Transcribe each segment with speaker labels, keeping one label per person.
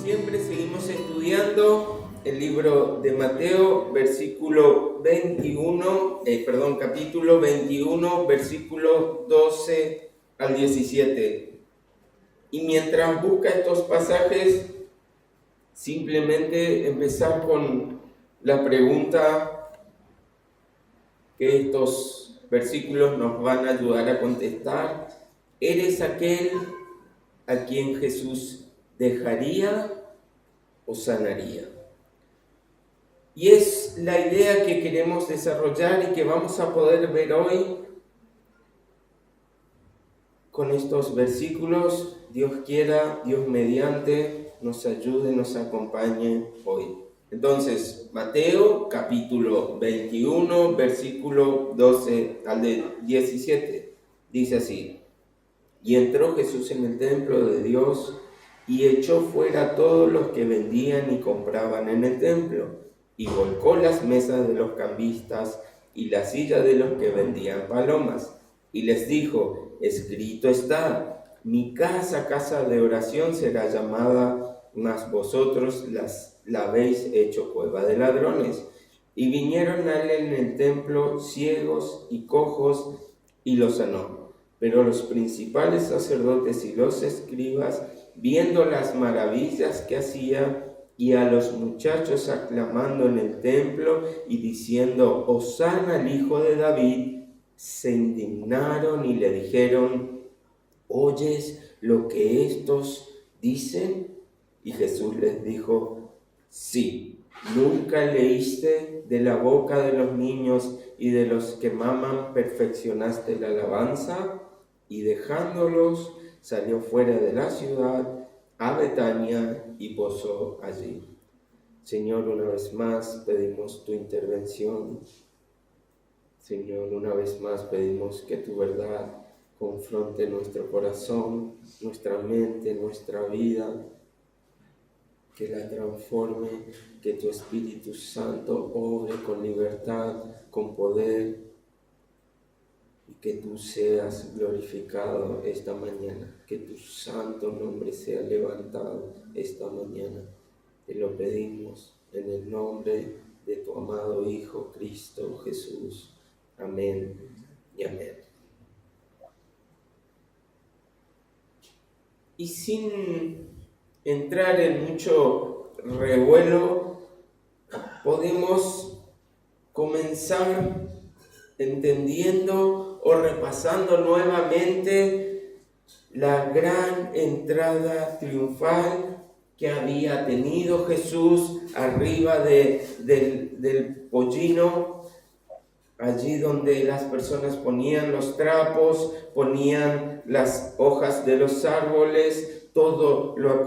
Speaker 1: siempre, seguimos estudiando el libro de Mateo, capítulo 21, versículo 12 al 17. Y mientras busca estos pasajes, simplemente empezar con la pregunta que estos versículos nos van a ayudar a contestar. ¿Eres aquel a quien Jesús dejaría o sanaría? Y es la idea que queremos desarrollar y que vamos a poder ver hoy con estos versículos. Dios quiera, Dios mediante, nos ayude, nos acompañe hoy. Entonces, Mateo capítulo 21, versículo 12 al 17, dice así: Y entró Jesús en el templo de Dios y echó fuera a todos los que vendían y compraban en el templo, y volcó las mesas de los cambistas y las sillas de los que vendían palomas, y les dijo: escrito está, mi casa, casa de oración será llamada, mas vosotros la habéis hecho cueva de ladrones. Y vinieron a él en el templo ciegos y cojos, y los sanó. Pero los principales sacerdotes y los escribas, viendo las maravillas que hacía, y a los muchachos aclamando en el templo y diciendo: Hosana al Hijo de David, se indignaron y le dijeron: ¿oyes lo que estos dicen? Y Jesús les dijo: sí, ¿nunca leíste de la boca de los niños y de los que maman perfeccionaste la alabanza? Y dejándolos, salió fuera de la ciudad a Betania y posó allí. Señor, una vez más pedimos tu intervención. Señor, una vez más pedimos que tu verdad confronte nuestro corazón, nuestra mente, nuestra vida, que la transforme, que tu Espíritu Santo obre con libertad, con poder, y que tú seas glorificado esta mañana, que tu santo nombre sea levantado esta mañana. Te lo pedimos en el nombre de tu amado Hijo Cristo Jesús. Amén y amén. Y sin entrar en mucho revuelo, podemos comenzar entendiendo o repasando nuevamente la gran entrada triunfal que había tenido Jesús arriba del pollino, allí donde las personas ponían los trapos, ponían las hojas de los árboles. Todo lo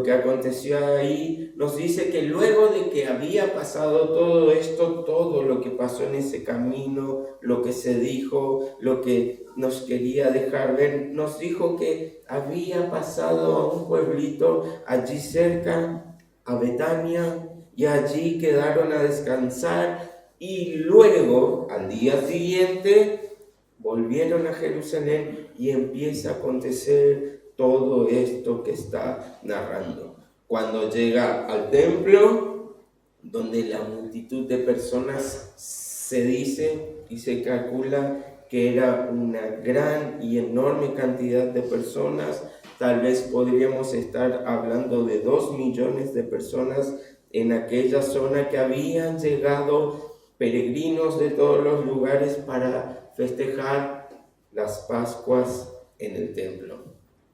Speaker 1: que aconteció ahí nos dice que luego de que había pasado todo esto, todo lo que pasó en ese camino, lo que se dijo, lo que nos quería dejar ver, nos dijo que había pasado a un pueblito allí cerca, a Betania, y allí quedaron a descansar. Y luego, al día siguiente, volvieron a Jerusalén y empieza a acontecer todo esto que está narrando. Cuando llega al templo, donde la multitud de personas se dice y se calcula que era una gran y enorme cantidad de personas, tal vez podríamos estar hablando de 2 millones de personas en aquella zona que habían llegado peregrinos de todos los lugares para festejar las Pascuas en el templo.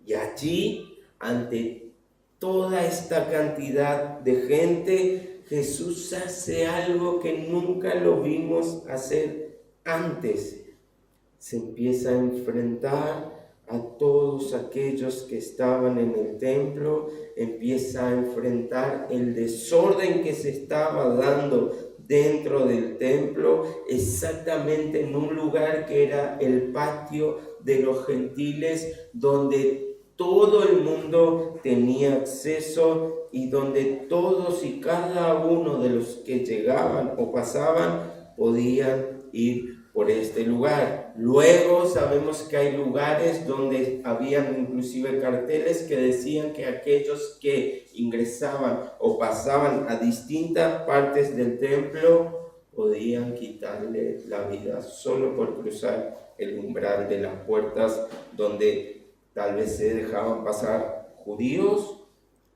Speaker 1: Y allí, ante toda esta cantidad de gente, Jesús hace algo que nunca lo vimos hacer antes. Se empieza a enfrentar a todos aquellos que estaban en el templo, empieza a enfrentar el desorden que se estaba dando dentro del templo, exactamente en un lugar que era el patio de los gentiles, donde todo el mundo tenía acceso y donde todos y cada uno de los que llegaban o pasaban podían ir por este lugar. Luego sabemos que hay lugares donde habían inclusive carteles que decían que aquellos que ingresaban o pasaban a distintas partes del templo podían quitarle la vida solo por cruzar el umbral de las puertas donde tal vez se dejaban pasar judíos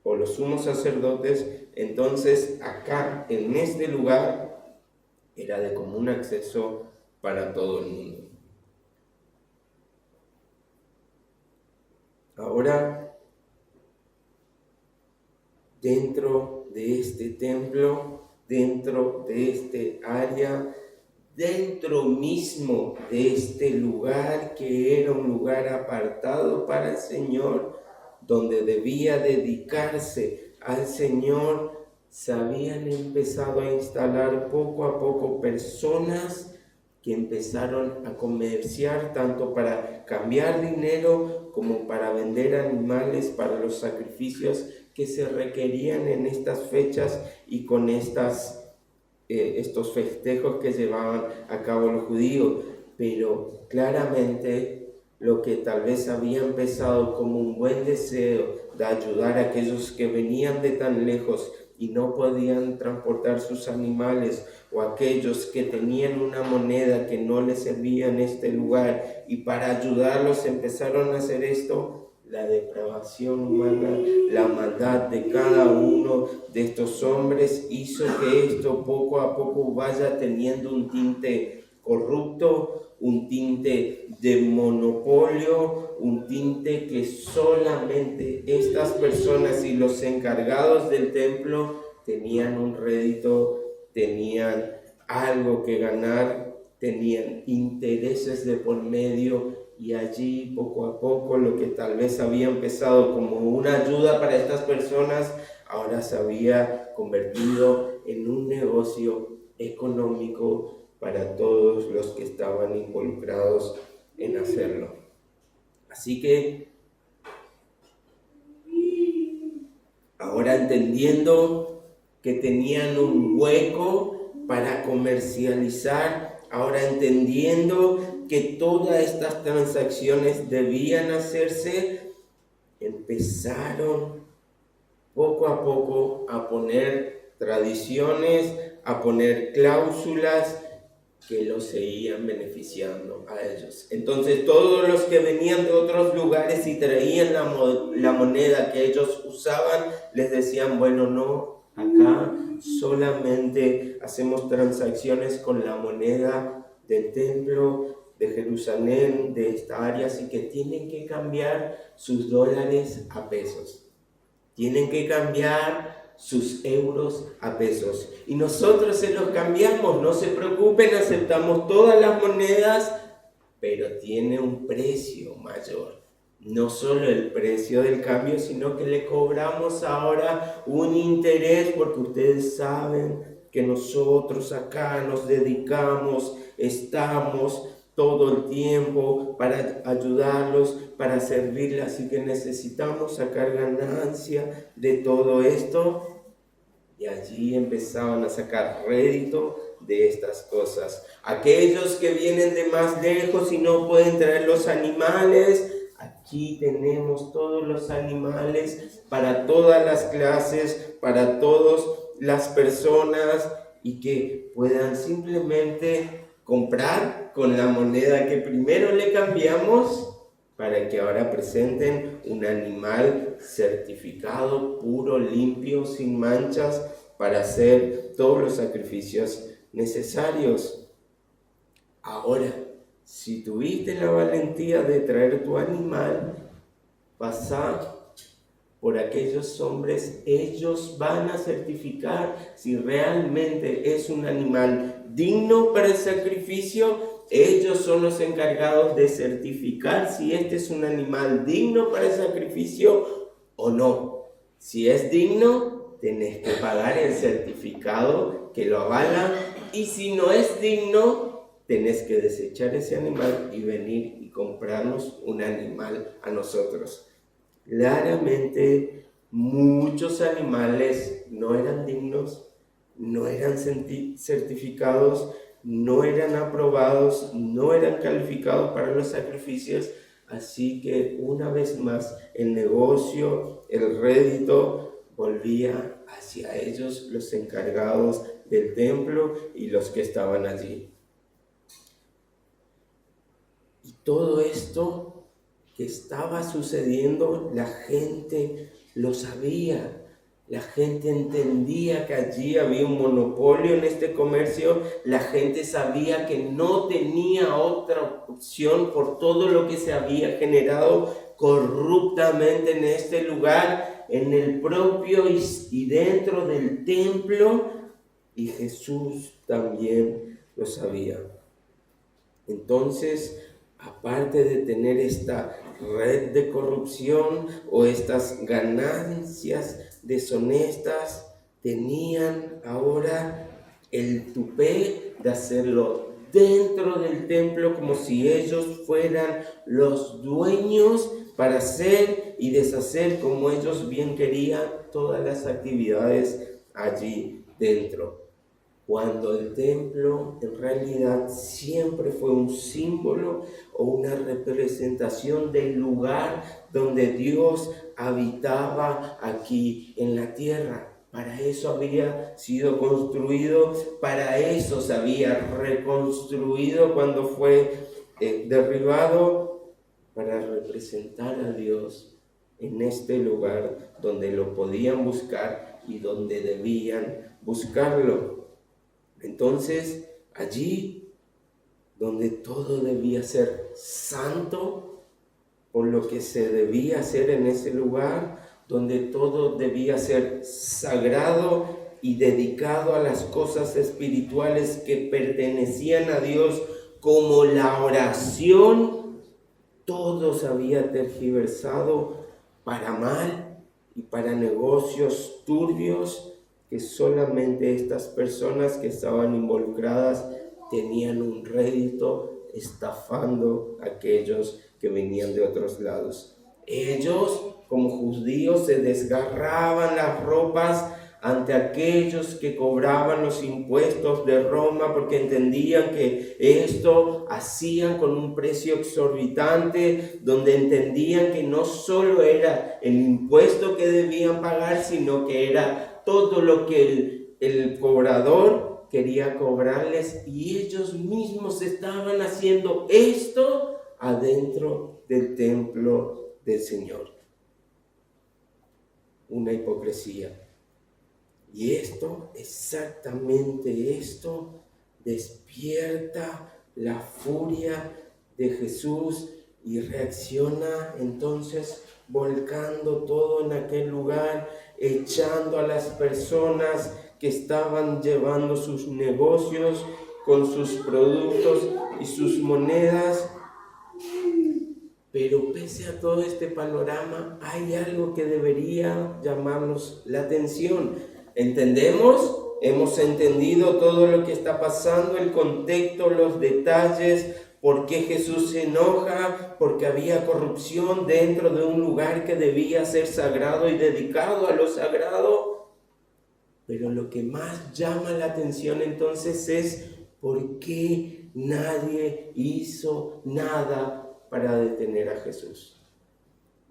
Speaker 1: o los sumos sacerdotes. Entonces acá en este lugar era de común acceso para todo el mundo. Ahora, dentro de este templo, dentro de este área, dentro mismo de este lugar que era un lugar apartado para el Señor, donde debía dedicarse al Señor, se habían empezado a instalar poco a poco personas que empezaron a comerciar tanto para cambiar dinero como para vender animales para los sacrificios que se requerían en estas fechas y con estos festejos que llevaban a cabo los judíos. Pero claramente lo que tal vez había empezado como un buen deseo de ayudar a aquellos que venían de tan lejos y no podían transportar sus animales, o aquellos que tenían una moneda que no les servía en este lugar, y para ayudarlos empezaron a hacer esto, la depravación humana, la maldad de cada uno de estos hombres hizo que esto poco a poco vaya teniendo un tinte corrupto, un tinte de monopolio, un tinte que solamente estas personas y los encargados del templo tenían un rédito, tenían algo que ganar, tenían intereses de por medio, y allí poco a poco lo que tal vez había empezado como una ayuda para estas personas, ahora se había convertido en un negocio económico para todos los que estaban involucrados en hacerlo. Así que ahora entendiendo que tenían un hueco para comercializar, ahora entendiendo que todas estas transacciones debían hacerse, empezaron poco a poco a poner tradiciones, a poner cláusulas que los seguían beneficiando a ellos. Entonces todos los que venían de otros lugares y traían la moneda que ellos usaban, les decían, bueno, no, acá solamente hacemos transacciones con la moneda del templo de Jerusalén, de esta área, así que tienen que cambiar sus dólares a pesos. Tienen que cambiar sus euros a pesos. Y nosotros se los cambiamos, no se preocupen, aceptamos todas las monedas, pero tiene un precio mayor. No solo el precio del cambio, sino que le cobramos ahora un interés, porque ustedes saben que nosotros acá nos dedicamos, estamos todo el tiempo para ayudarlos, para servirles, así que necesitamos sacar ganancia de todo esto. Y allí empezaban a sacar rédito de estas cosas. Aquellos que vienen de más lejos y no pueden traer los animales, aquí tenemos todos los animales para todas las clases, para todas las personas, y que puedan simplemente comprar con la moneda que primero le cambiamos, para que ahora presenten un animal certificado, puro, limpio, sin manchas, para hacer todos los sacrificios necesarios. Ahora, si tuviste la valentía de traer tu animal, pasá por aquellos hombres, ellos van a certificar si realmente es un animal digno para el sacrificio. Ellos son los encargados de certificar si este es un animal digno para el sacrificio o no. Si es digno, tenés que pagar el certificado que lo avala, y si no es digno, tenés que desechar ese animal y venir y comprarnos un animal a nosotros. Claramente, muchos animales no eran dignos, no eran certificados, no eran aprobados, no eran calificados para los sacrificios. Así que una vez más el negocio, el rédito volvía hacia ellos, los encargados del templo y los que estaban allí. Y todo esto que estaba sucediendo, la gente lo sabía. La gente entendía que allí había un monopolio en este comercio. La gente sabía que no tenía otra opción por todo lo que se había generado corruptamente en este lugar, en el propio y dentro del templo. Y Jesús también lo sabía. Entonces, aparte de tener esta red de corrupción o estas ganancias deshonestas, tenían ahora el tupé de hacerlo dentro del templo, como si ellos fueran los dueños para hacer y deshacer como ellos bien querían todas las actividades allí dentro. Cuando el templo en realidad siempre fue un símbolo o una representación del lugar donde Dios habitaba aquí en la tierra. Para eso había sido construido, para eso se había reconstruido cuando fue derribado, para representar a Dios en este lugar donde lo podían buscar y donde debían buscarlo. Entonces, allí donde todo debía ser santo, por lo que se debía hacer en ese lugar, donde todo debía ser sagrado y dedicado a las cosas espirituales que pertenecían a Dios, como la oración, todo se había tergiversado para mal y para negocios turbios, que solamente estas personas que estaban involucradas tenían un rédito estafando a aquellos que venían de otros lados. Ellos, como judíos, se desgarraban las ropas ante aquellos que cobraban los impuestos de Roma, porque entendían que esto hacían con un precio exorbitante, donde entendían que no solo era el impuesto que debían pagar, sino que era todo lo que el cobrador quería cobrarles, y ellos mismos estaban haciendo esto adentro del templo del Señor. Una hipocresía. Y esto, exactamente esto, despierta la furia de Jesús y reacciona entonces volcando todo en aquel lugar, echando a las personas que estaban llevando sus negocios con sus productos y sus monedas. Pero pese a todo este panorama, hay algo que debería llamarnos la atención. ¿Entendemos? Hemos entendido todo lo que está pasando, el contexto, los detalles, por qué Jesús se enoja, porque había corrupción dentro de un lugar que debía ser sagrado y dedicado a lo sagrado. Pero lo que más llama la atención entonces es por qué nadie hizo nada para detener a Jesús.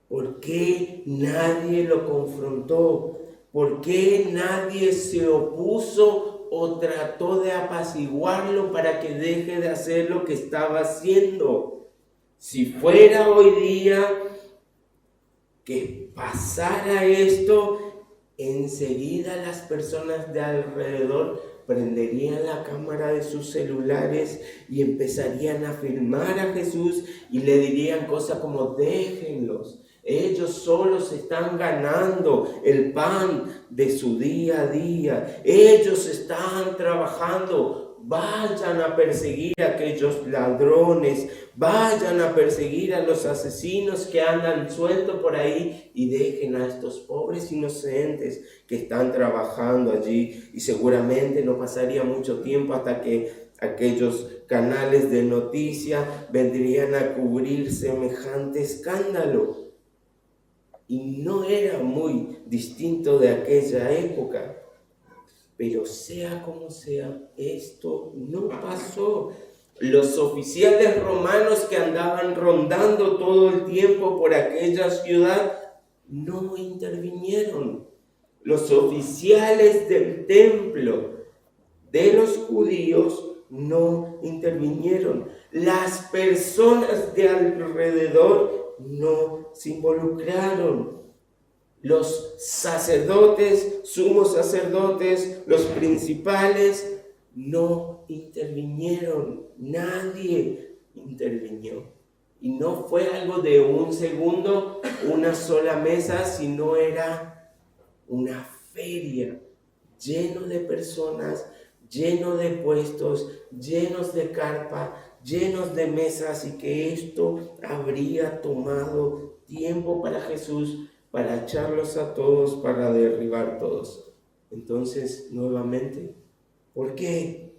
Speaker 1: ¿Por qué nadie lo confrontó? ¿Por qué nadie se opuso o trató de apaciguarlo para que deje de hacer lo que estaba haciendo? Si fuera hoy día que pasara esto, enseguida las personas de alrededor prenderían la cámara de sus celulares y empezarían a filmar a Jesús y le dirían cosas como: déjenlos. Ellos solos están ganando el pan de su día a día. Ellos están trabajando. Vayan a perseguir a aquellos ladrones. Vayan a perseguir a los asesinos que andan sueltos por ahí y dejen a estos pobres inocentes que están trabajando allí. Y seguramente no pasaría mucho tiempo hasta que aquellos canales de noticias vendrían a cubrir semejante escándalo. Y no era muy distinto de aquella época. Pero sea como sea, esto no pasó. Los oficiales romanos que andaban rondando todo el tiempo por aquella ciudad no intervinieron. Los oficiales del templo de los judíos no intervinieron. Las personas de alrededor no se involucraron. Los sacerdotes, sumos sacerdotes, los principales no intervinieron. Nadie intervino. Y no fue algo de un segundo, una sola mesa, sino era una feria lleno de personas, lleno de puestos, llenos de carpa, llenos de mesas, y que esto habría tomado tiempo para Jesús, para echarlos a todos, para derribar todos. Entonces, nuevamente, ¿por qué?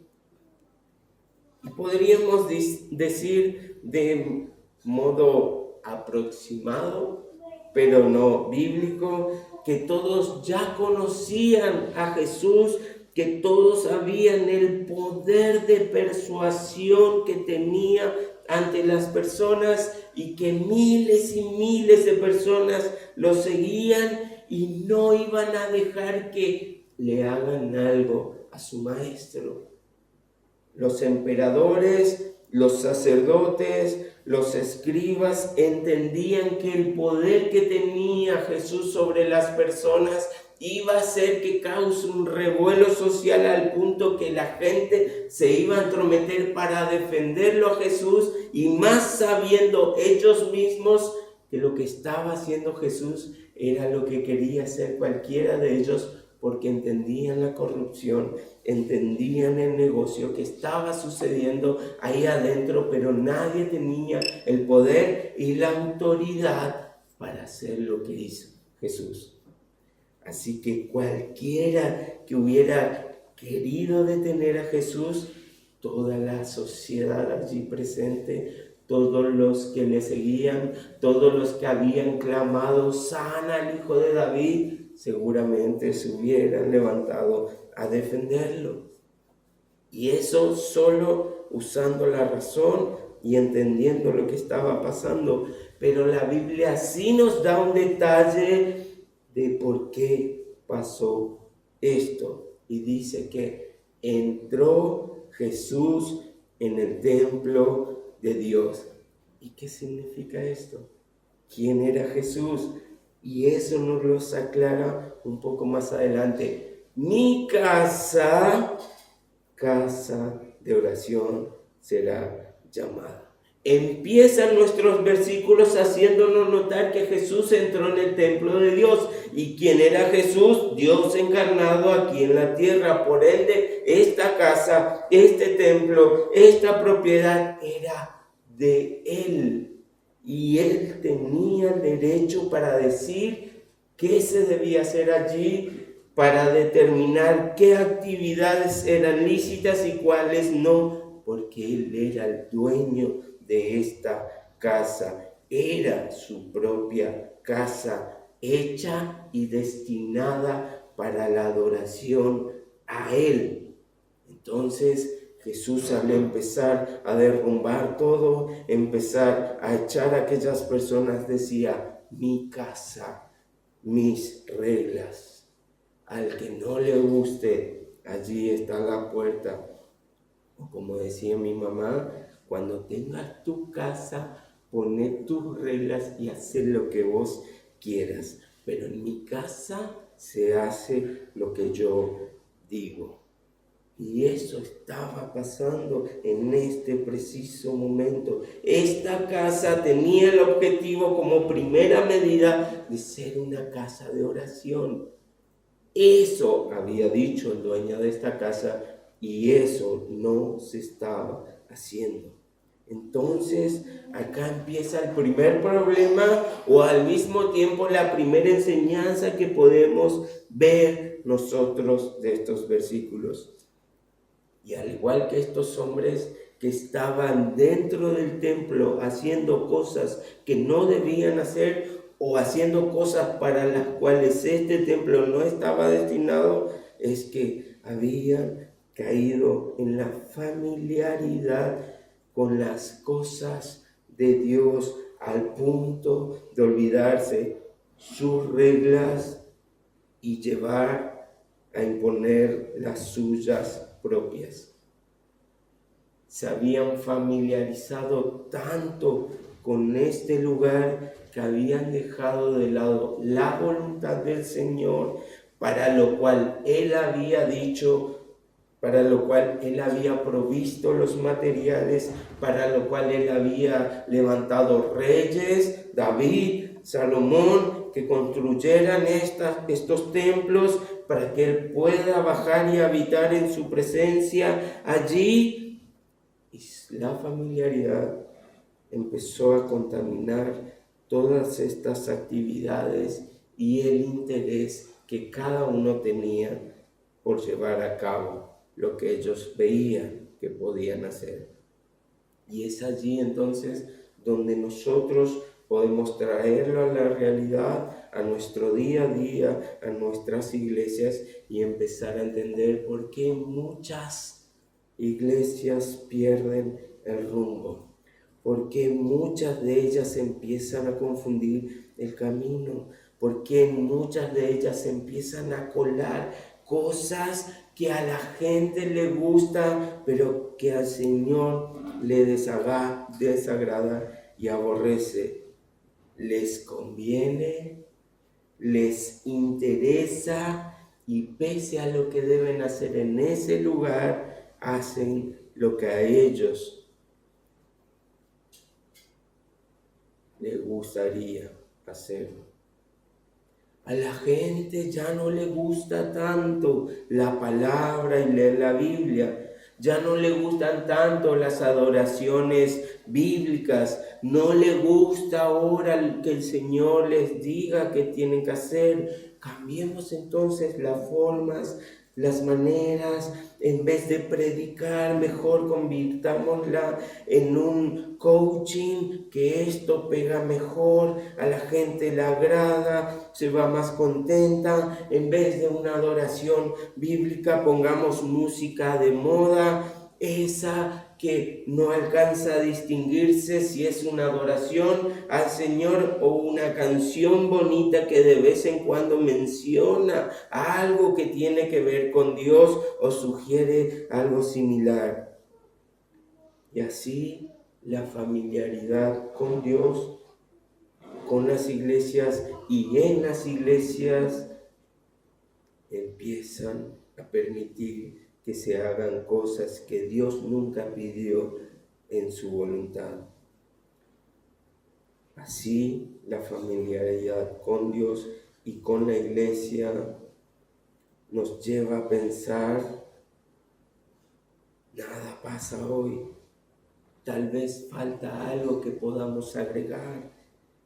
Speaker 1: Y podríamos decir de modo aproximado, pero no bíblico, que todos ya conocían a Jesús, que todos sabían el poder de persuasión que tenía ante las personas, y que miles y miles de personas lo seguían y no iban a dejar que le hagan algo a su maestro. Los emperadores, los sacerdotes, los escribas entendían que el poder que tenía Jesús sobre las personas iba a hacer que cause un revuelo social, al punto que la gente se iba a entrometer para defenderlo a Jesús, y más sabiendo ellos mismos que lo que estaba haciendo Jesús era lo que quería hacer cualquiera de ellos, porque entendían la corrupción, entendían el negocio que estaba sucediendo ahí adentro, pero nadie tenía el poder y la autoridad para hacer lo que hizo Jesús. Así que cualquiera que hubiera querido detener a Jesús, toda la sociedad allí presente, todos los que le seguían, todos los que habían clamado, sana al Hijo de David, seguramente se hubieran levantado a defenderlo. Y eso solo usando la razón y entendiendo lo que estaba pasando. Pero la Biblia sí nos da un detalle de por qué pasó esto. Y dice que entró Jesús en el templo de Dios. ¿Y qué significa esto? ¿Quién era Jesús? Y eso nos lo aclara un poco más adelante. Mi casa, casa de oración será llamada. Empiezan nuestros versículos haciéndonos notar que Jesús entró en el templo de Dios. ¿Y quién era Jesús? Dios encarnado aquí en la tierra. Por ende, esta casa, este templo, esta propiedad era de Él. Y Él tenía el derecho para decir qué se debía hacer allí, para determinar qué actividades eran lícitas y cuáles no, porque Él era el dueño de esta casa. Era su propia casa, hecha y destinada para la adoración a Él. Entonces Jesús, al empezar a derrumbar todo, empezar a echar a aquellas personas, decía: mi casa, mis reglas. Al que no le guste, allí está la puerta. O como decía mi mamá, cuando tengas tu casa, poné tus reglas y haz lo que vos quieras. Pero en mi casa se hace lo que yo digo. Y eso estaba pasando en este preciso momento. Esta casa tenía el objetivo como primera medida de ser una casa de oración. Eso había dicho el dueño de esta casa, y eso no se estaba haciendo. Entonces, acá empieza el primer problema, o al mismo tiempo la primera enseñanza que podemos ver nosotros de estos versículos. Y al igual que estos hombres que estaban dentro del templo haciendo cosas que no debían hacer, o haciendo cosas para las cuales este templo no estaba destinado, es que habían caído en la familiaridad con las cosas de Dios al punto de olvidarse sus reglas y llevar a imponer las suyas propias. Se habían familiarizado tanto con este lugar que habían dejado de lado la voluntad del Señor, para lo cual Él había dicho, para lo cual Él había provisto los materiales, para lo cual Él había levantado reyes, David, Salomón, que construyeran estos templos para que Él pueda bajar y habitar en su presencia allí. Y la familiaridad empezó a contaminar todas estas actividades y el interés que cada uno tenía por llevar a cabo lo que ellos veían que podían hacer. Y es allí entonces donde nosotros podemos traerlo a la realidad, a nuestro día a día, a nuestras iglesias, y empezar a entender por qué muchas iglesias pierden el rumbo, porque muchas de ellas empiezan a confundir el camino, porque muchas de ellas empiezan a colar cosas que a la gente le gusta, pero que al Señor le desagrada y aborrece. Les conviene, les interesa, y pese a lo que deben hacer en ese lugar, hacen lo que a ellos les gustaría hacer. A la gente ya no le gusta tanto la palabra y leer la Biblia. Ya no le gustan tanto las adoraciones bíblicas. No le gusta ahora que el Señor les diga qué tienen que hacer. Cambiemos entonces las formas, las maneras. En vez de predicar, mejor convirtámosla en un coaching, que esto pega mejor, a la gente le agrada, se va más contenta. En vez de una adoración bíblica, pongamos música de moda, esa que no alcanza a distinguirse si es una adoración al Señor o una canción bonita que de vez en cuando menciona algo que tiene que ver con Dios o sugiere algo similar. Y así la familiaridad con Dios, con las iglesias y en las iglesias, empiezan a permitir que se hagan cosas que Dios nunca pidió en su voluntad. Así la familiaridad con Dios y con la iglesia nos lleva a pensar: nada pasa hoy, tal vez falta algo que podamos agregar.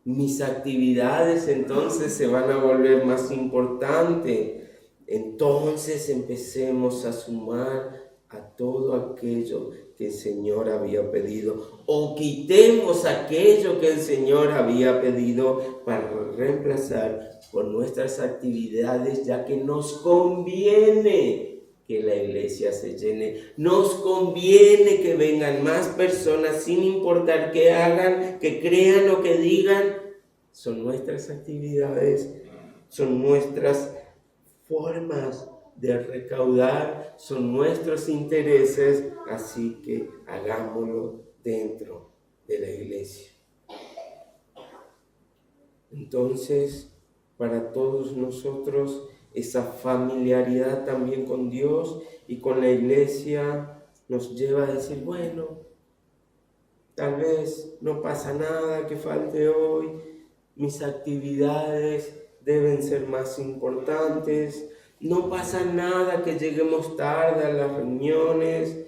Speaker 1: Mis actividades entonces se van a volver más importantes. Entonces empecemos a sumar a todo aquello que el Señor había pedido, o quitemos aquello que el Señor había pedido para reemplazar por nuestras actividades, ya que nos conviene que la iglesia se llene, nos conviene que vengan más personas sin importar qué hagan, que crean o que digan. Son nuestras actividades, son nuestras formas de recaudar, son nuestros intereses, así que hagámoslo dentro de la iglesia. Entonces, para todos nosotros, esa familiaridad también con Dios y con la iglesia nos lleva a decir: bueno, tal vez no pasa nada que falte hoy, mis actividades deben ser más importantes, no pasa nada que lleguemos tarde a las reuniones,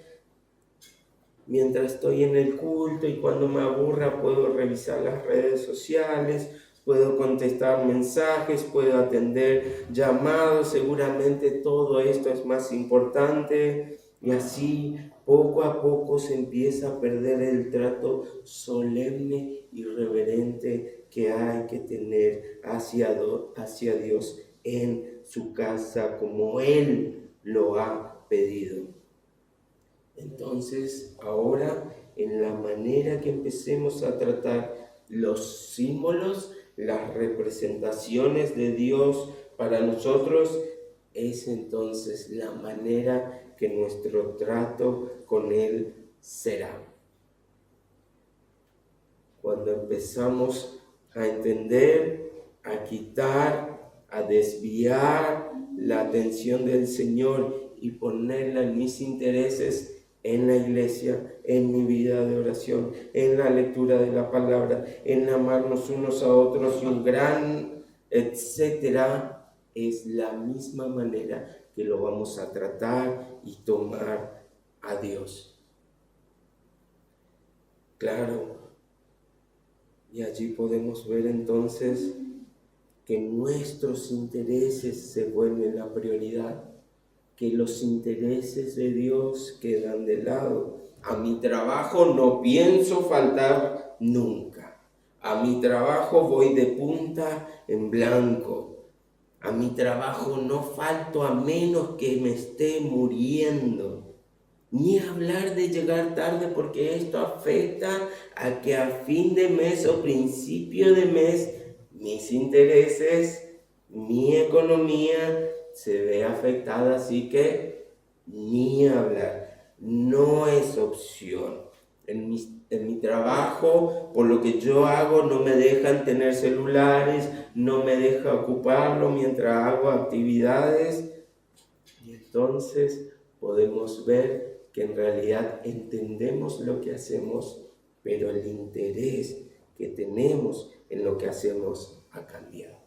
Speaker 1: mientras estoy en el culto, y cuando me aburra puedo revisar las redes sociales, puedo contestar mensajes, puedo atender llamados, seguramente todo esto es más importante. Y así poco a poco se empieza a perder el trato solemne y reverente que hay que tener hacia Dios en su casa, como Él lo ha pedido. Entonces, ahora, en la manera que empecemos a tratar los símbolos, las representaciones de Dios para nosotros, es entonces la manera que nuestro trato con Él será. Cuando empezamos a entender, a quitar, a desviar la atención del Señor y ponerla en mis intereses, en la iglesia, en mi vida de oración, en la lectura de la palabra, en amarnos unos a otros y un gran etcétera, es la misma manera que lo vamos a tratar y tomar a Dios. Claro, y allí podemos ver entonces que nuestros intereses se vuelven la prioridad, que los intereses de Dios quedan de lado. A mi trabajo no pienso faltar nunca. A mi trabajo voy de punta en blanco. A mi trabajo no falto a menos que me esté muriendo. Ni hablar de llegar tarde, porque esto afecta a que a fin de mes o principio de mes mis intereses, mi economía se ve afectada, así que ni hablar. No es opción. En mi trabajo, por lo que yo hago, no me dejan tener celulares, no me deja ocuparlo mientras hago actividades. Y entonces podemos ver que en realidad entendemos lo que hacemos, pero el interés que tenemos en lo que hacemos ha cambiado.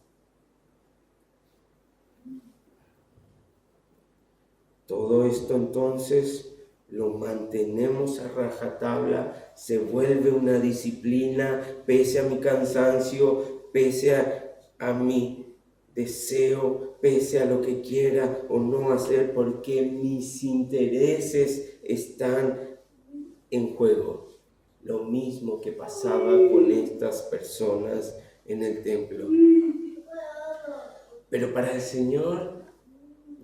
Speaker 1: Todo esto entonces lo mantenemos a rajatabla, se vuelve una disciplina, pese a mi cansancio, pese a mi deseo, pese a lo que quiera o no hacer, porque mis intereses están en juego. Lo mismo que pasaba con estas personas en el templo. Pero para el Señor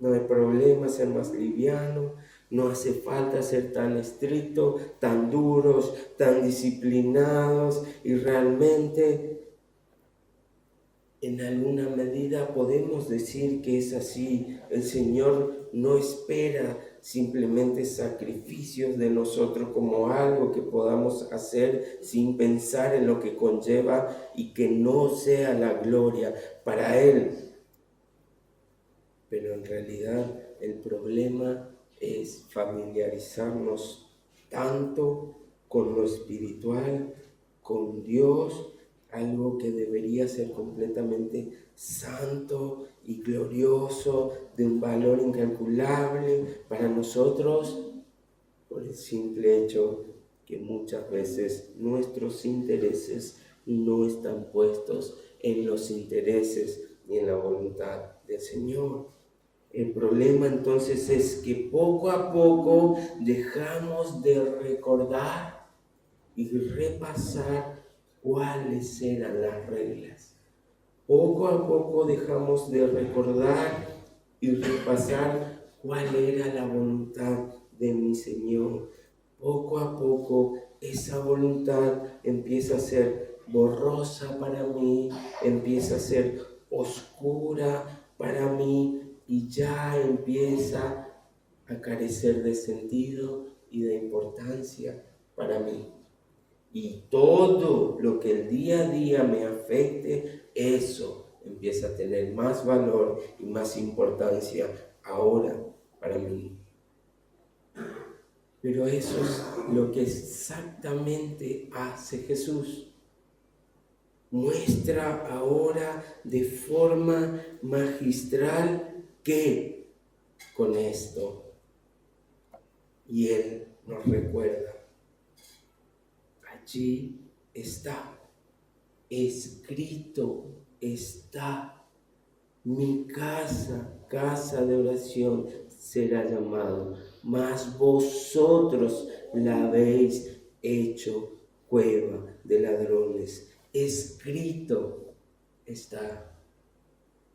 Speaker 1: no hay problema ser más liviano, no hace falta ser tan estricto, tan duros, tan disciplinados, y realmente en alguna medida podemos decir que es así. El Señor no espera simplemente sacrificios de nosotros como algo que podamos hacer sin pensar en lo que conlleva y que no sea la gloria para Él. Pero en realidad el problema es familiarizarnos tanto con lo espiritual, con Dios, algo que debería ser completamente santo y glorioso, de un valor incalculable para nosotros, por el simple hecho que muchas veces nuestros intereses no están puestos en los intereses ni en la voluntad del Señor. El problema entonces es que poco a poco dejamos de recordar y repasar cuáles eran las reglas. Poco a poco dejamos de recordar y repasar cuál era la voluntad de mi Señor. Poco a poco esa voluntad empieza a ser borrosa para mí, empieza a ser oscura para mí, y ya empieza a carecer de sentido y de importancia para mí. Y todo lo que el día a día me afecte, eso empieza a tener más valor y más importancia ahora para mí. Pero eso es lo que exactamente hace Jesús. Muestra ahora de forma magistral que con esto, y Él nos recuerda, allí está, escrito está, mi casa de oración será llamado, mas vosotros la habéis hecho cueva de ladrones. Escrito está.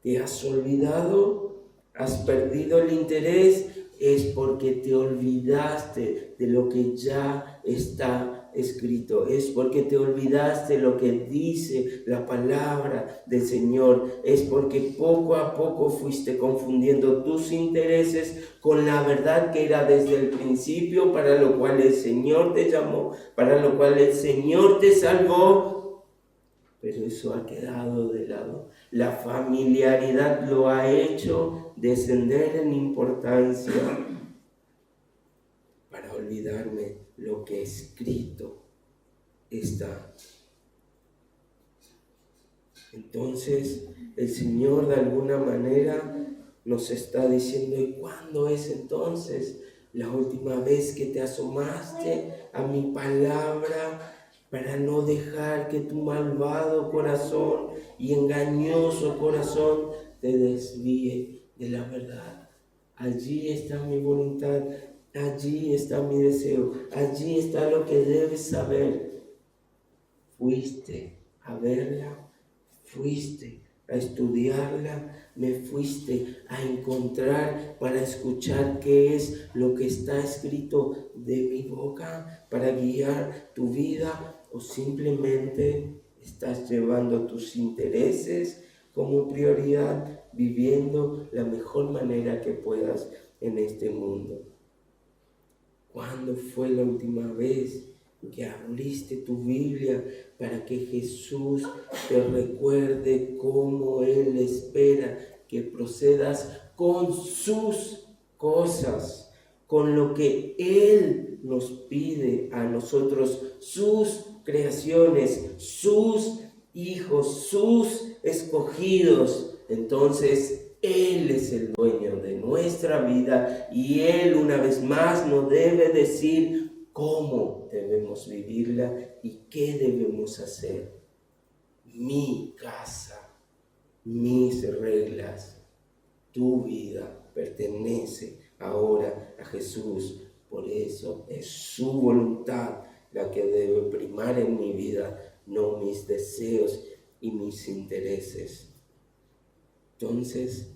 Speaker 1: ¿Te has olvidado has perdido el interés, es porque te olvidaste de lo que ya está escrito, es porque te olvidaste lo que dice la palabra del Señor, es porque poco a poco fuiste confundiendo tus intereses con la verdad que era desde el principio, para lo cual el Señor te llamó, para lo cual el Señor te salvó, pero eso ha quedado de lado. La familiaridad lo ha hecho descender en importancia para olvidarme lo que escrito está. Entonces el Señor de alguna manera nos está diciendo: ¿y cuándo es entonces la última vez que te asomaste a mi palabra para no dejar que tu malvado corazón y engañoso corazón te desvíe de la verdad? Allí está mi voluntad, allí está mi deseo, allí está lo que debes saber. Fuiste a verla, fuiste a estudiarla, me fuiste a encontrar para escuchar qué es lo que está escrito de mi boca para guiar tu vida, o simplemente estás llevando tus intereses como prioridad, viviendo la mejor manera que puedas en este mundo. ¿Cuándo fue la última vez que abriste tu Biblia para que Jesús te recuerde cómo Él espera que procedas con sus cosas, con lo que Él nos pide a nosotros, sus creaciones, sus hijos, sus escogidos? Entonces Él es el dueño de nuestra vida y Él una vez más nos debe decir cómo debemos vivirla y qué debemos hacer. Mi casa, mis reglas, tu vida pertenece ahora a Jesús. Por eso es su voluntad la que debe primar en mi vida, no mis deseos y mis intereses. Entonces,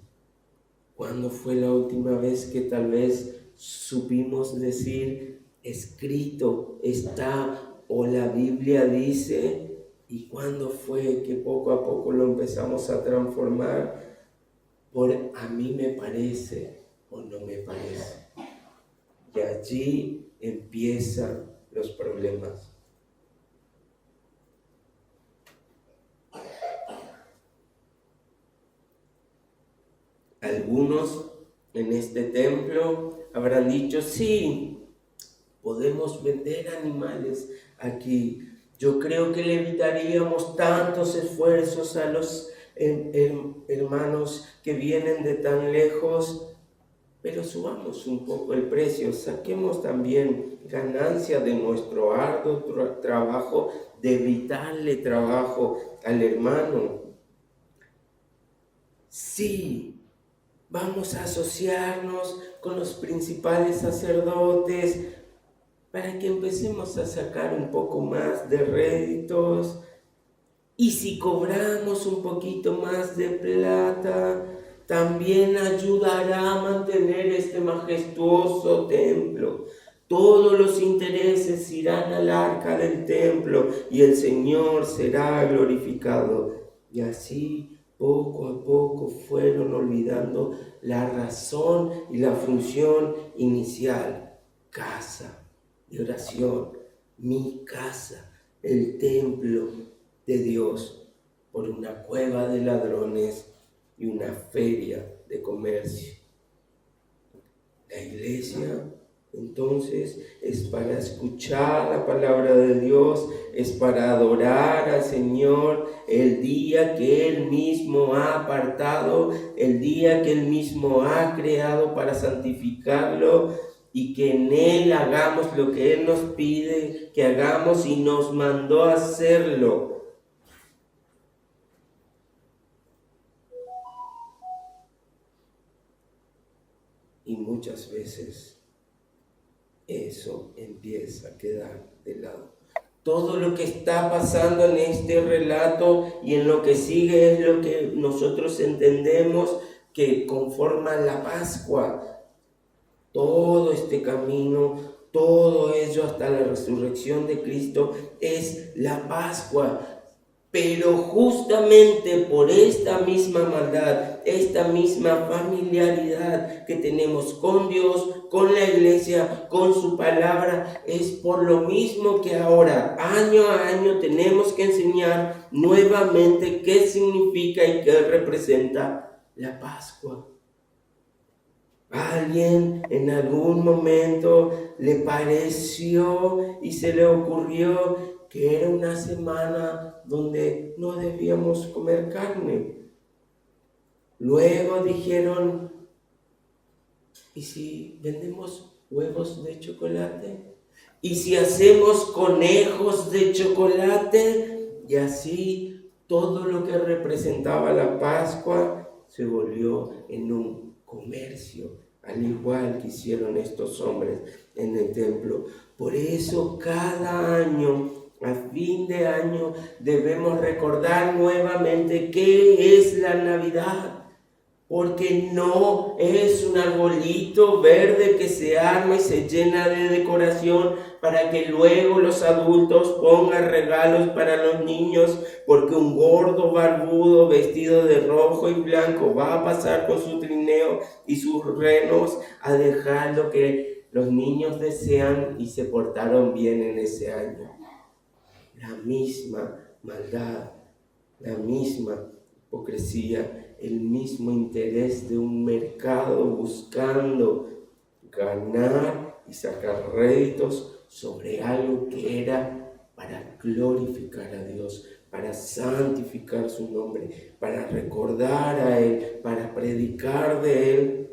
Speaker 1: ¿cuándo fue la última vez que tal vez supimos decir escrito está o la Biblia dice? ¿Y cuándo fue que poco a poco lo empezamos a transformar por a mí me parece o no me parece? Y allí empiezan los problemas. Algunos en este templo habrán dicho: sí, podemos vender animales aquí. Yo creo que le evitaríamos tantos esfuerzos a los hermanos que vienen de tan lejos, pero subamos un poco el precio, saquemos también ganancia de nuestro arduo trabajo, de evitarle trabajo al hermano. Sí, vamos a asociarnos con los principales sacerdotes para que empecemos a sacar un poco más de réditos. Y si cobramos un poquito más de plata, también ayudará a mantener este majestuoso templo. Todos los intereses irán al arca del templo y el Señor será glorificado. Y así, poco a poco, fueron olvidando la razón y la función inicial. Casa de oración, mi casa, el templo de Dios, por una cueva de ladrones y una feria de comercio. La iglesia, entonces, es para escuchar la palabra de Dios, es para adorar al Señor el día que Él mismo ha apartado, el día que Él mismo ha creado para santificarlo, y que en Él hagamos lo que Él nos pide que hagamos y nos mandó a hacerlo. Y muchas veces eso empieza a quedar de lado. Todo lo que está pasando en este relato y en lo que sigue es lo que nosotros entendemos que conforman la Pascua. Todo este camino, todo ello hasta la resurrección de Cristo es la Pascua. Pero justamente por esta misma maldad, esta misma familiaridad que tenemos con Dios, con la iglesia, con su palabra, es por lo mismo que ahora, año a año, tenemos que enseñar nuevamente qué significa y qué representa la Pascua. A alguien en algún momento le pareció y se le ocurrió que era una semana donde no debíamos comer carne. Luego dijeron, ¿y si vendemos huevos de chocolate? ¿Y si hacemos conejos de chocolate? Y así todo lo que representaba la Pascua se volvió en un comercio, al igual que hicieron estos hombres en el templo. Por eso cada año, a fin de año, debemos recordar nuevamente qué es la Navidad. Porque no es un arbolito verde que se arma y se llena de decoración para que luego los adultos pongan regalos para los niños, porque un gordo barbudo vestido de rojo y blanco va a pasar con su trineo y sus renos a dejar lo que los niños desean y se portaron bien en ese año. La misma maldad, la misma hipocresía, el mismo interés de un mercado buscando ganar y sacar réditos sobre algo que era para glorificar a Dios, para santificar su nombre, para recordar a Él, para predicar de Él,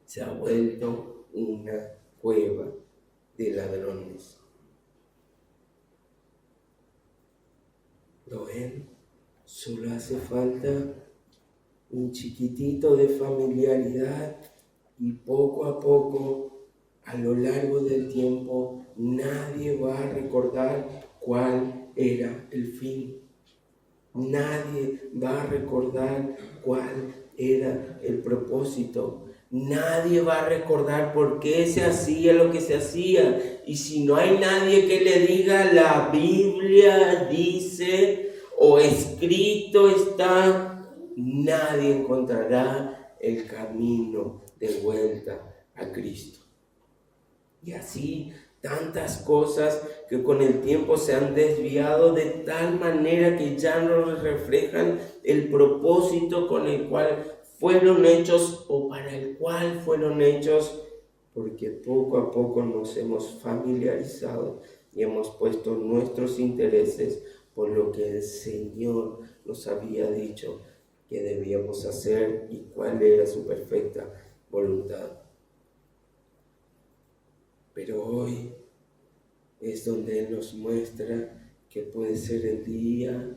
Speaker 1: se ha vuelto una cueva de ladrones. ¿Lo ven? Solo hace falta un chiquitito de familiaridad y poco a poco, a lo largo del tiempo, nadie va a recordar cuál era el fin. Nadie va a recordar cuál era el propósito. Nadie va a recordar por qué se hacía lo que se hacía. Y si no hay nadie que le diga, la Biblia dice o escrito está, nadie encontrará el camino de vuelta a Cristo. Y así tantas cosas que con el tiempo se han desviado de tal manera que ya no reflejan el propósito con el cual fueron hechos o para el cual fueron hechos, porque poco a poco nos hemos familiarizado y hemos puesto nuestros intereses por lo que el Señor nos había dicho que debíamos hacer y cuál era su perfecta voluntad. Pero hoy es donde Él nos muestra que puede ser el día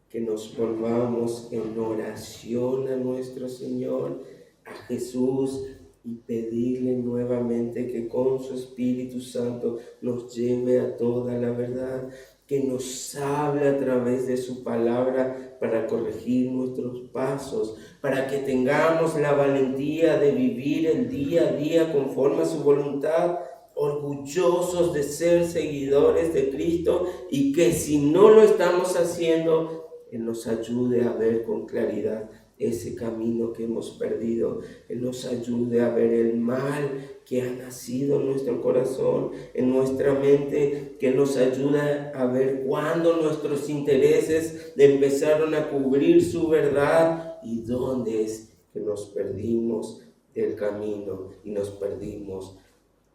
Speaker 1: que nos volvamos en oración a nuestro Señor, a Jesús, y pedirle nuevamente que con su Espíritu Santo nos lleve a toda la verdad, que nos hable a través de su palabra para corregir nuestros pasos, para que tengamos la valentía de vivir el día a día conforme a su voluntad, orgullosos de ser seguidores de Cristo, y que si no lo estamos haciendo, Él nos ayude a ver con claridad ese camino que hemos perdido. Él nos ayude a ver el mal que ha nacido en nuestro corazón, en nuestra mente, que nos ayuda a ver cuándo nuestros intereses empezaron a cubrir su verdad y dónde es que nos perdimos del camino y nos perdimos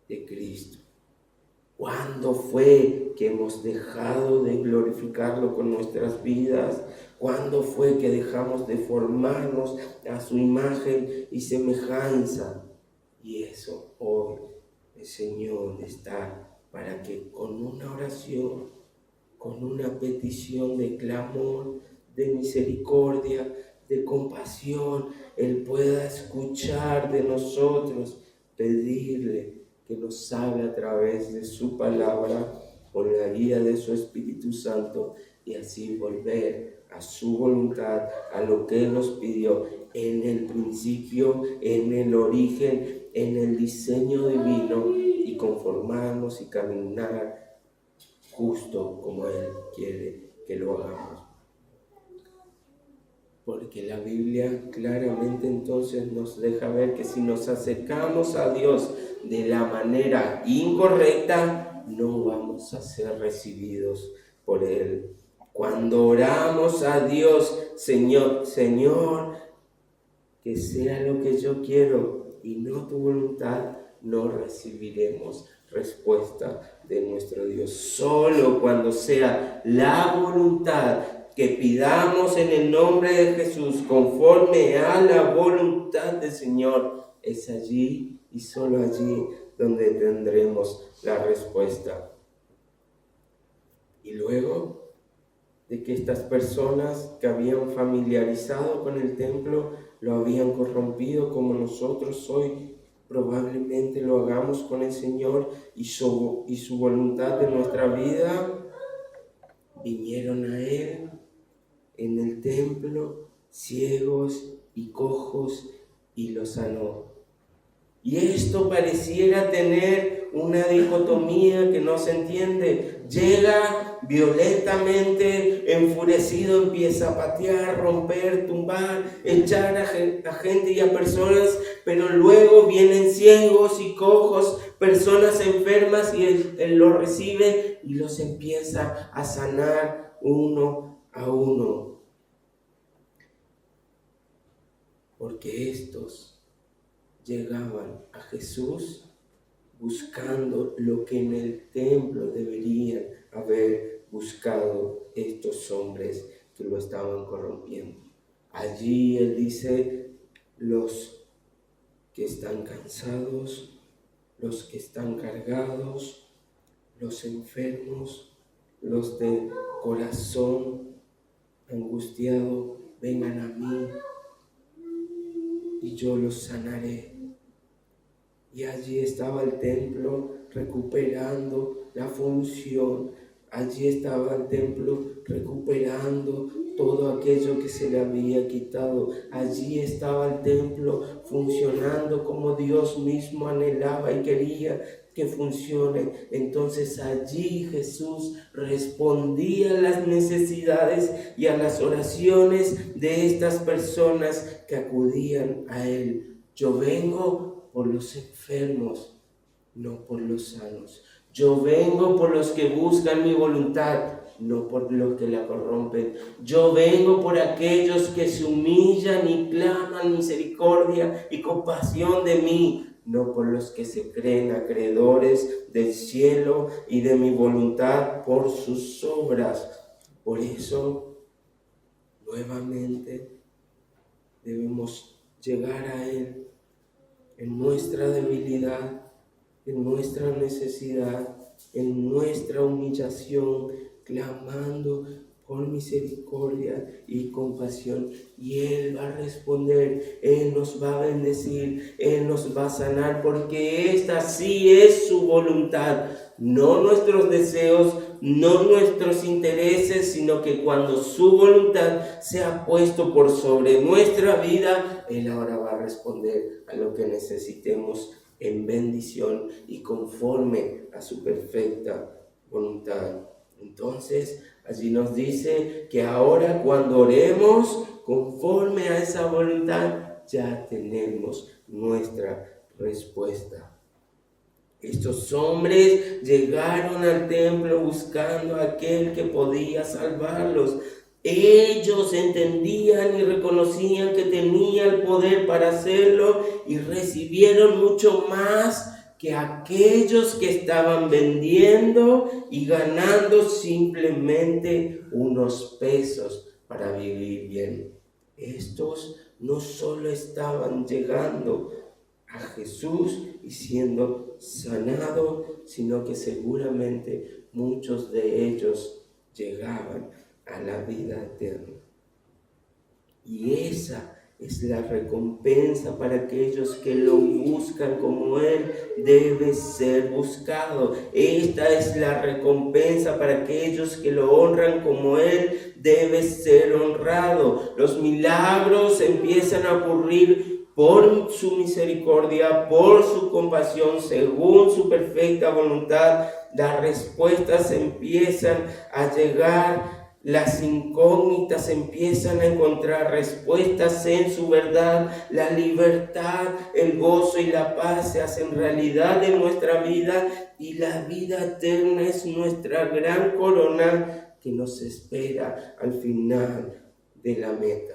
Speaker 1: de Cristo. ¿Cuándo fue que hemos dejado de glorificarlo con nuestras vidas? ¿Cuándo fue que dejamos de formarnos a su imagen y semejanza? Y eso hoy el Señor está para que con una oración, con una petición de clamor, de misericordia, de compasión, Él pueda escuchar de nosotros, pedirle que nos hable a través de su palabra, con la guía de su Espíritu Santo, y así volver a su voluntad, a lo que Él nos pidió en el principio, en el origen, en el diseño divino, y conformarnos y caminar justo como Él quiere que lo hagamos. Porque la Biblia claramente entonces nos deja ver que si nos acercamos a Dios de la manera incorrecta, no vamos a ser recibidos por Él. Cuando oramos a Dios, Señor, que sea lo que yo quiero y no tu voluntad, no recibiremos respuesta de nuestro Dios. Solo cuando sea la voluntad que pidamos en el nombre de Jesús, conforme a la voluntad del Señor, es allí y solo allí donde tendremos la respuesta. Y luego de que estas personas que habían familiarizado con el templo lo habían corrompido, como nosotros hoy probablemente lo hagamos con el Señor y su voluntad de nuestra vida, vinieron a Él en el templo ciegos y cojos y los sanó. Y esto pareciera tener una dicotomía que no se entiende. Llega violentamente, enfurecido, empieza a patear, romper, tumbar, echar a gente y a personas, pero luego vienen ciegos y cojos, personas enfermas, y él los recibe y los empieza a sanar uno a uno. Porque estos llegaban a Jesús buscando lo que en el templo deberían haber buscado estos hombres que lo estaban corrompiendo. Allí Él dice: los que están cansados, los que están cargados, los enfermos, los de corazón angustiado, vengan a mí y yo los sanaré. Y allí estaba el templo recuperando la función. Allí estaba el templo recuperando todo aquello que se le había quitado. Allí estaba el templo funcionando como Dios mismo anhelaba y quería que funcione. Entonces allí Jesús respondía a las necesidades y a las oraciones de estas personas que acudían a Él. Yo vengo por los enfermos, no por los sanos. Yo vengo por los que buscan mi voluntad, no por los que la corrompen. Yo vengo por aquellos que se humillan y claman misericordia y compasión de mí, no por los que se creen acreedores del cielo y de mi voluntad por sus obras. Por eso, nuevamente, debemos llegar a Él en nuestra debilidad, en nuestra necesidad, en nuestra humillación, clamando por misericordia y compasión. Y Él va a responder, Él nos va a bendecir, Él nos va a sanar, porque esta sí es su voluntad. No nuestros deseos, no nuestros intereses, sino que cuando su voluntad sea puesto por sobre nuestra vida, Él ahora va a responder a lo que necesitemos en bendición y conforme a su perfecta voluntad. Entonces, allí nos dice que ahora cuando oremos conforme a esa voluntad, ya tenemos nuestra respuesta. Estos hombres llegaron al templo buscando a aquel que podía salvarlos. Ellos entendían y reconocían que tenía el poder para hacerlo y recibieron mucho más que aquellos que estaban vendiendo y ganando simplemente unos pesos para vivir bien. Estos no solo estaban llegando a Jesús y siendo sanados, sino que seguramente muchos de ellos llegaban a la vida eterna. Y esa es la recompensa para aquellos que lo buscan como Él debe ser buscado. Esta es la recompensa para aquellos que lo honran como Él debe ser honrado. Los milagros empiezan a ocurrir por su misericordia, por su compasión, según su perfecta voluntad. Las respuestas empiezan a llegar. Las incógnitas empiezan a encontrar respuestas en su verdad. La libertad, el gozo y la paz se hacen realidad en nuestra vida, y la vida eterna es nuestra gran corona que nos espera al final de la meta.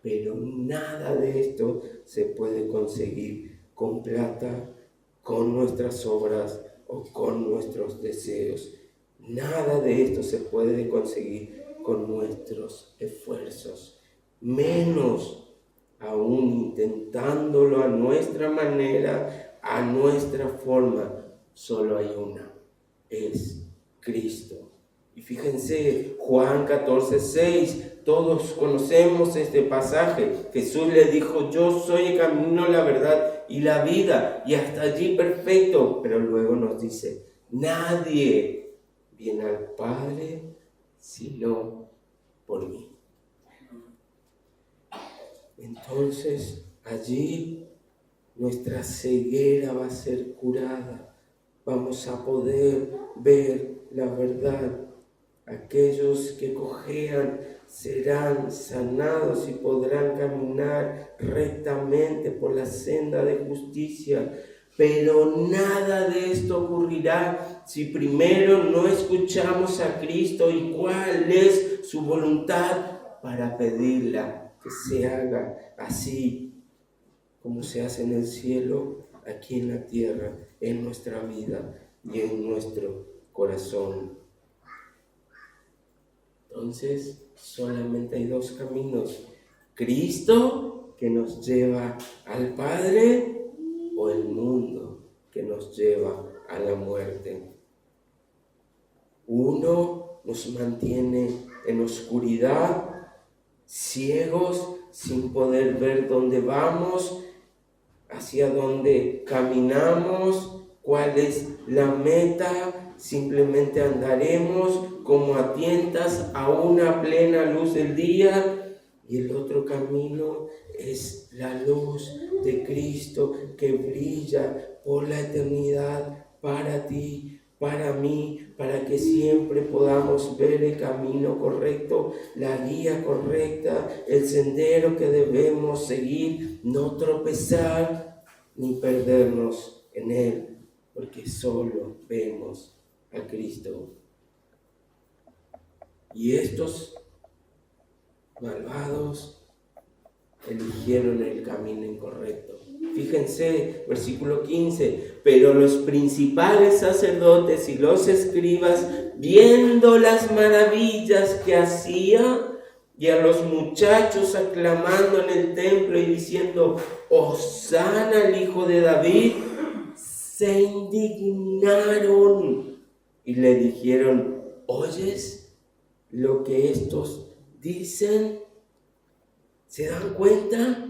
Speaker 1: Pero nada de esto se puede conseguir con plata, con nuestras obras o con nuestros deseos. Nada de esto se puede conseguir con nuestros esfuerzos, menos aún intentándolo a nuestra manera, a nuestra forma. Solo hay una, es Cristo. Y fíjense, Juan 14:6, todos conocemos este pasaje. Jesús le dijo: yo soy el camino, la verdad y la vida. Y hasta allí perfecto, pero luego nos dice: nadie viene al Padre sino por mí. Entonces allí nuestra ceguera va a ser curada. Vamos a poder ver la verdad. Aquellos que cojean serán sanados y podrán caminar rectamente por la senda de justicia. Pero nada de esto ocurrirá si primero no escuchamos a Cristo y cuál es su voluntad para pedirla que se haga así como se hace en el cielo, aquí en la tierra, en nuestra vida y en nuestro corazón. Entonces, solamente hay dos caminos: Cristo, que nos lleva al Padre, o el mundo, que nos lleva a la muerte. Uno nos mantiene en oscuridad, ciegos, sin poder ver dónde vamos, hacia dónde caminamos, cuál es la meta. Simplemente andaremos como a tientas a una plena luz del día. Y el otro camino es la luz de Cristo que brilla por la eternidad para ti, para mí, para que siempre podamos ver el camino correcto, la guía correcta, el sendero que debemos seguir, no tropezar ni perdernos en él, porque solo vemos a Cristo. Y estos malvados eligieron el camino incorrecto. Fíjense, versículo 15: pero los principales sacerdotes y los escribas, viendo las maravillas que hacía, y a los muchachos aclamando en el templo y diciendo: Hosana al Hijo de David, se indignaron y le dijeron: ¿oyes lo que estos dicen? ¿Se dan cuenta?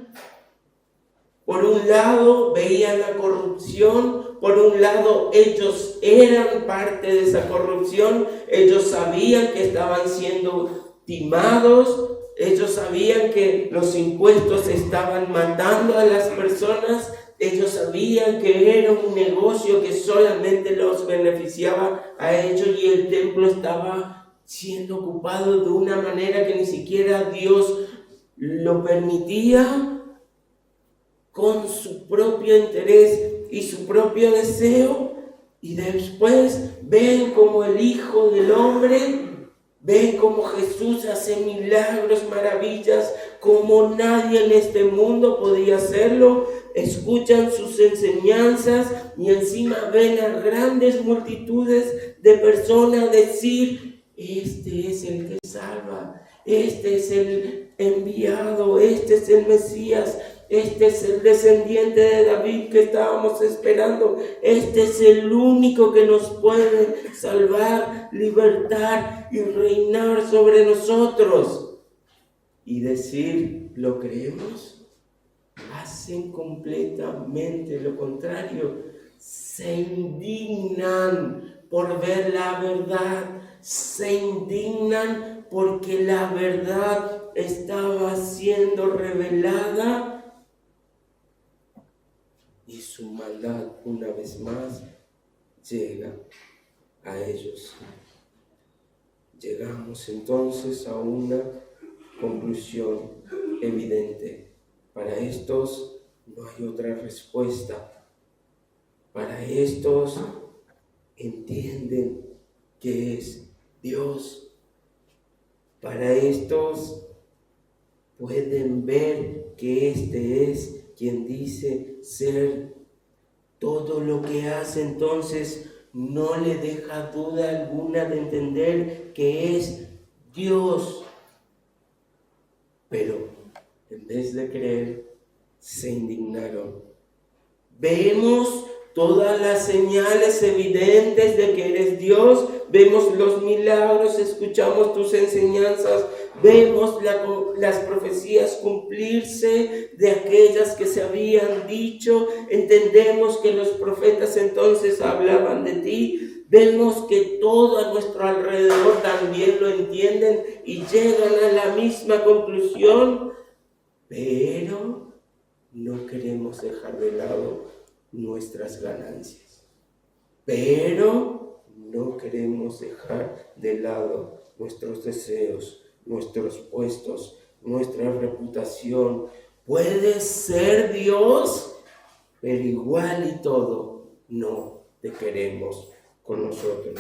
Speaker 1: Por un lado veían la corrupción, por un lado ellos eran parte de esa corrupción, ellos sabían que estaban siendo timados, ellos sabían que los impuestos estaban matando a las personas, ellos sabían que era un negocio que solamente los beneficiaba a ellos, y el templo estaba siendo ocupado de una manera que ni siquiera Dios lo permitía, con su propio interés y su propio deseo. Y después ven como el Hijo del Hombre, ven como Jesús hace milagros, maravillas, como nadie en este mundo podía hacerlo. Escuchan sus enseñanzas y encima ven a grandes multitudes de personas decir: este es el que salva, este es el enviado, este es el Mesías, este es el descendiente de David que estábamos esperando, este es el único que nos puede salvar, libertar y reinar sobre nosotros. y decir, ¿lo creemos? Hacen completamente lo contrario. Se indignan por ver la verdad, se indignan porque la verdad estaba siendo revelada y su maldad una vez más llega a ellos. Llegamos entonces a una conclusión evidente. Para estos no hay otra respuesta. Para estos entienden que es Dios. Para estos pueden ver que este es quien dice ser. Todo lo que hace entonces no le deja duda alguna de entender que es Dios. Pero en vez de creer, se indignaron. Vemos todas las señales evidentes de que eres Dios, vemos los milagros, escuchamos tus enseñanzas, vemos las profecías cumplirse de aquellas que se habían dicho, entendemos que los profetas entonces hablaban de ti, vemos que todo a nuestro alrededor también lo entienden y llegan a la misma conclusión, pero no queremos dejar de lado nuestras ganancias, pero no queremos dejar de lado nuestros deseos, nuestros puestos, nuestra reputación. Puede ser Dios, pero igual y todo no te queremos con nosotros.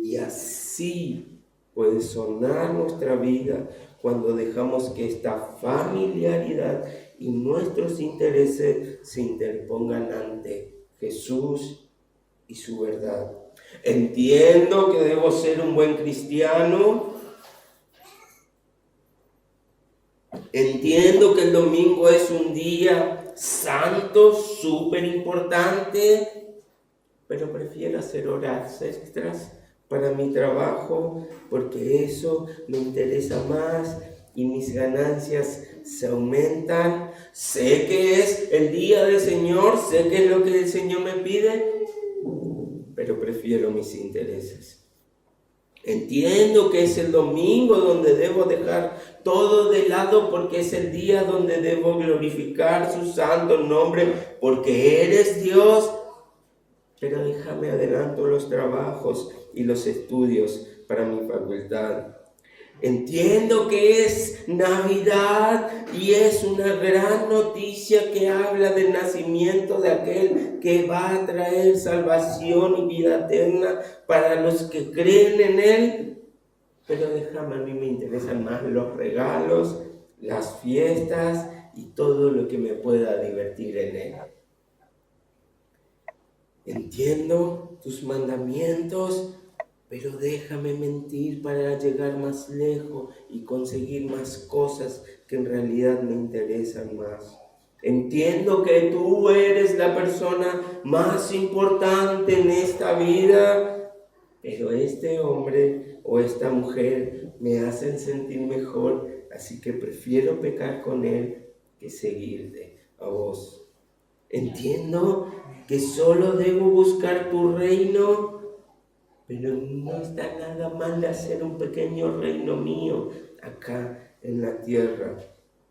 Speaker 1: Y así puede sonar nuestra vida cuando dejamos que esta familiaridad y nuestros intereses se interpongan ante Jesús y su verdad. Entiendo que debo ser un buen cristiano. Entiendo que el domingo es un día santo, súper importante, pero prefiero hacer horas extras para mi trabajo porque eso me interesa más y mis ganancias se aumentan. Sé que es el día del Señor, sé que es lo que el Señor me pide, pero prefiero mis intereses. Entiendo que es el domingo donde debo dejar todo de lado porque es el día donde debo glorificar su santo nombre porque eres Dios, pero déjame adelanto los trabajos y los estudios para mi facultad. Entiendo que es Navidad y es una gran noticia que habla del nacimiento de aquel que va a traer salvación y vida eterna para los que creen en Él. Pero déjame, a mí me interesan más los regalos, las fiestas y todo lo que me pueda divertir en Él. Entiendo tus mandamientos, pero déjame mentir para llegar más lejos y conseguir más cosas que en realidad me interesan más. Entiendo que tú eres la persona más importante en esta vida, pero este hombre o esta mujer me hacen sentir mejor, así que prefiero pecar con él que seguirte a vos. Entiendo que solo debo buscar tu reino, pero no está nada mal de hacer un pequeño reino mío acá en la tierra.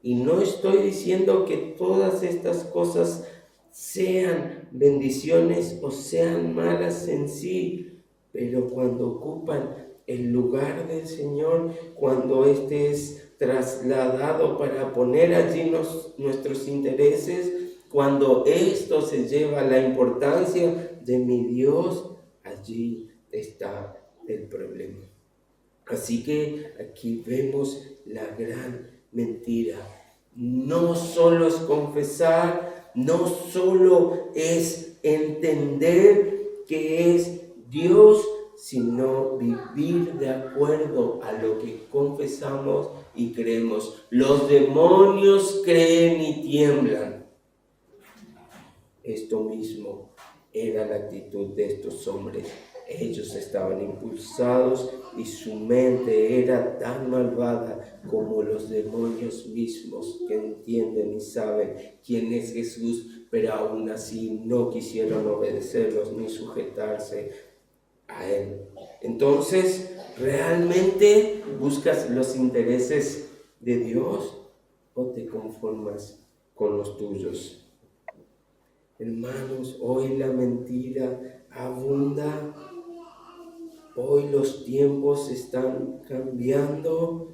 Speaker 1: Y no estoy diciendo que todas estas cosas sean bendiciones o sean malas en sí, pero cuando ocupan el lugar del Señor, cuando este es trasladado para poner allí nuestros intereses, cuando esto se lleva a la importancia de mi Dios, allí está el problema. Así que aquí vemos la gran mentira. No solo es confesar, no solo es entender que es Dios, sino vivir de acuerdo a lo que confesamos y creemos. Los demonios creen y tiemblan. Esto mismo era la actitud de estos hombres. Ellos estaban impulsados y su mente era tan malvada como los demonios mismos, que entienden y saben quién es Jesús, pero aún así no quisieron obedecerlos ni sujetarse a Él. Entonces, ¿realmente buscas los intereses de Dios o te conformas con los tuyos? Hermanos, hoy la mentira abunda. Hoy los tiempos están cambiando.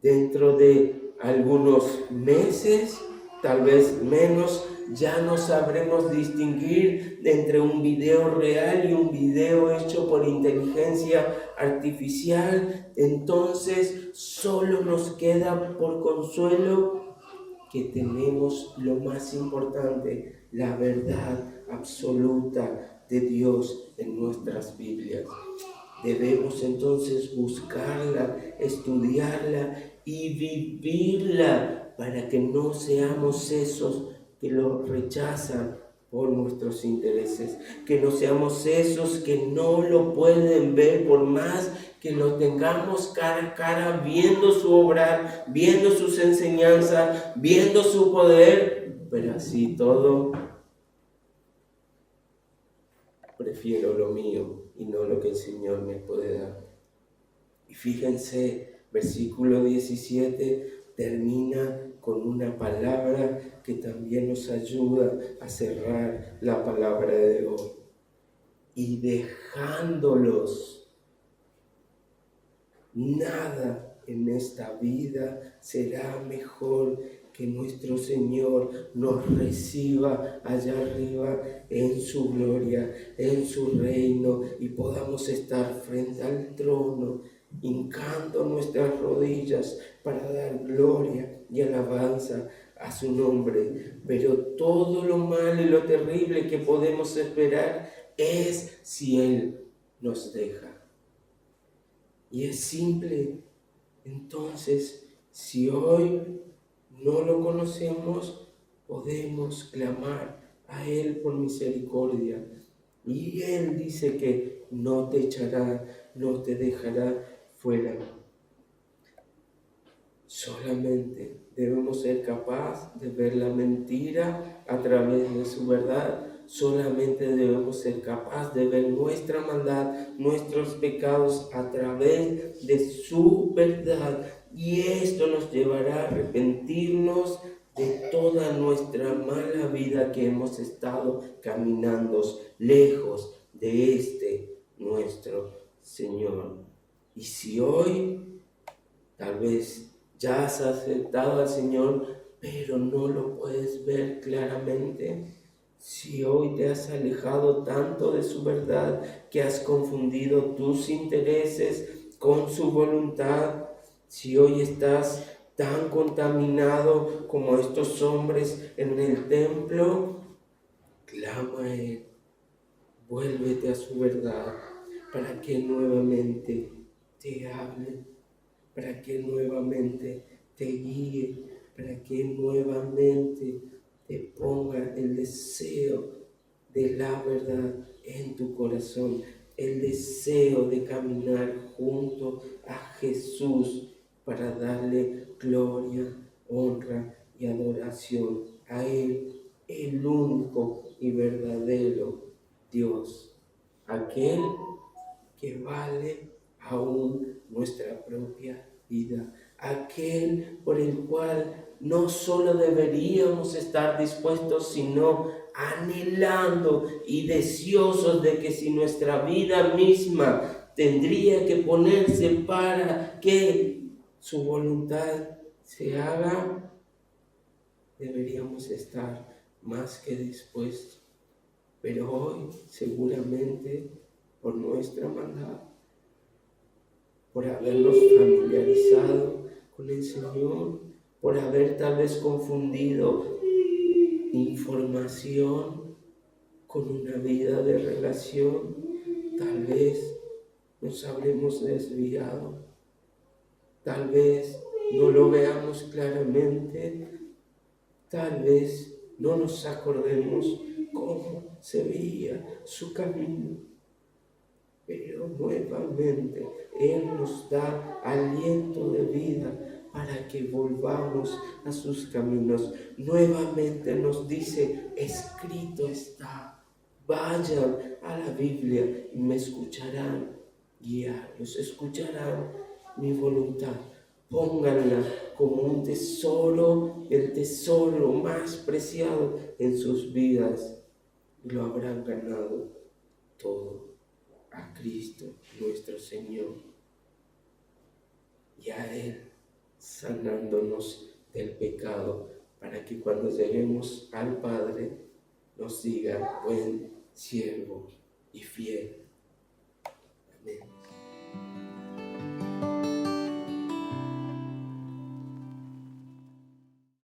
Speaker 1: Dentro de algunos meses, tal vez menos, ya no sabremos distinguir entre un video real y un video hecho por inteligencia artificial. Entonces, solo nos queda por consuelo que tenemos lo más importante, la verdad absoluta de Dios en nuestras Biblias. Debemos entonces buscarla, estudiarla y vivirla para que no seamos esos que lo rechazan por nuestros intereses, que no seamos esos que no lo pueden ver por más que lo tengamos cara a cara, viendo su obra, viendo sus enseñanzas, viendo su poder, pero así todo, prefiero lo mío y no lo que el Señor me puede dar. Y fíjense, versículo 17 termina con una palabra que también nos ayuda a cerrar la palabra de hoy. Y dejándolos, nada en esta vida será mejor que nuestro Señor nos reciba allá arriba en su gloria, en su reino, y podamos estar frente al trono, hincando nuestras rodillas para dar gloria y alabanza a su nombre. Pero todo lo malo y lo terrible que podemos esperar es si Él nos deja. Y es simple. Entonces, si hoy no lo conocemos, podemos clamar a Él por misericordia. Y Él dice que no te echará, no te dejará fuera. Solamente debemos ser capaces de ver la mentira a través de su verdad. Solamente debemos ser capaces de ver nuestra maldad, nuestros pecados a través de su verdad. Y esto nos llevará a arrepentirnos de toda nuestra mala vida que hemos estado caminando lejos de este nuestro Señor. Y si hoy tal vez ya has aceptado al Señor, pero no lo puedes ver claramente, si hoy te has alejado tanto de su verdad que has confundido tus intereses con su voluntad, si hoy estás tan contaminado como estos hombres en el templo, clama a Él, vuélvete a su verdad para que nuevamente te hable, para que nuevamente te guíe, para que nuevamente te ponga el deseo de la verdad en tu corazón, el deseo de caminar junto a Jesús para darle gloria, honra y adoración a Él, el único y verdadero Dios, aquel que vale aún nuestra propia vida, aquel por el cual no solo deberíamos estar dispuestos, sino anhelando y deseosos de que si nuestra vida misma tendría que ponerse para que su voluntad se haga, deberíamos estar más que dispuestos. Pero hoy seguramente por nuestra maldad, por habernos familiarizado con el Señor, por haber tal vez confundido información con una vida de relación, tal vez nos habremos desviado, tal vez no lo veamos claramente, tal vez no nos acordemos cómo se veía su camino. pero nuevamente Él nos da aliento de vida para que volvamos a sus caminos. Nuevamente nos dice, escrito está, vayan a la Biblia y me escucharán guiarlos, escucharán mi voluntad. Pónganla como un tesoro, el tesoro más preciado en sus vidas, y lo habrán ganado todo a Cristo nuestro Señor y a Él, sanándonos del pecado, para que cuando lleguemos al Padre nos diga, buen siervo y fiel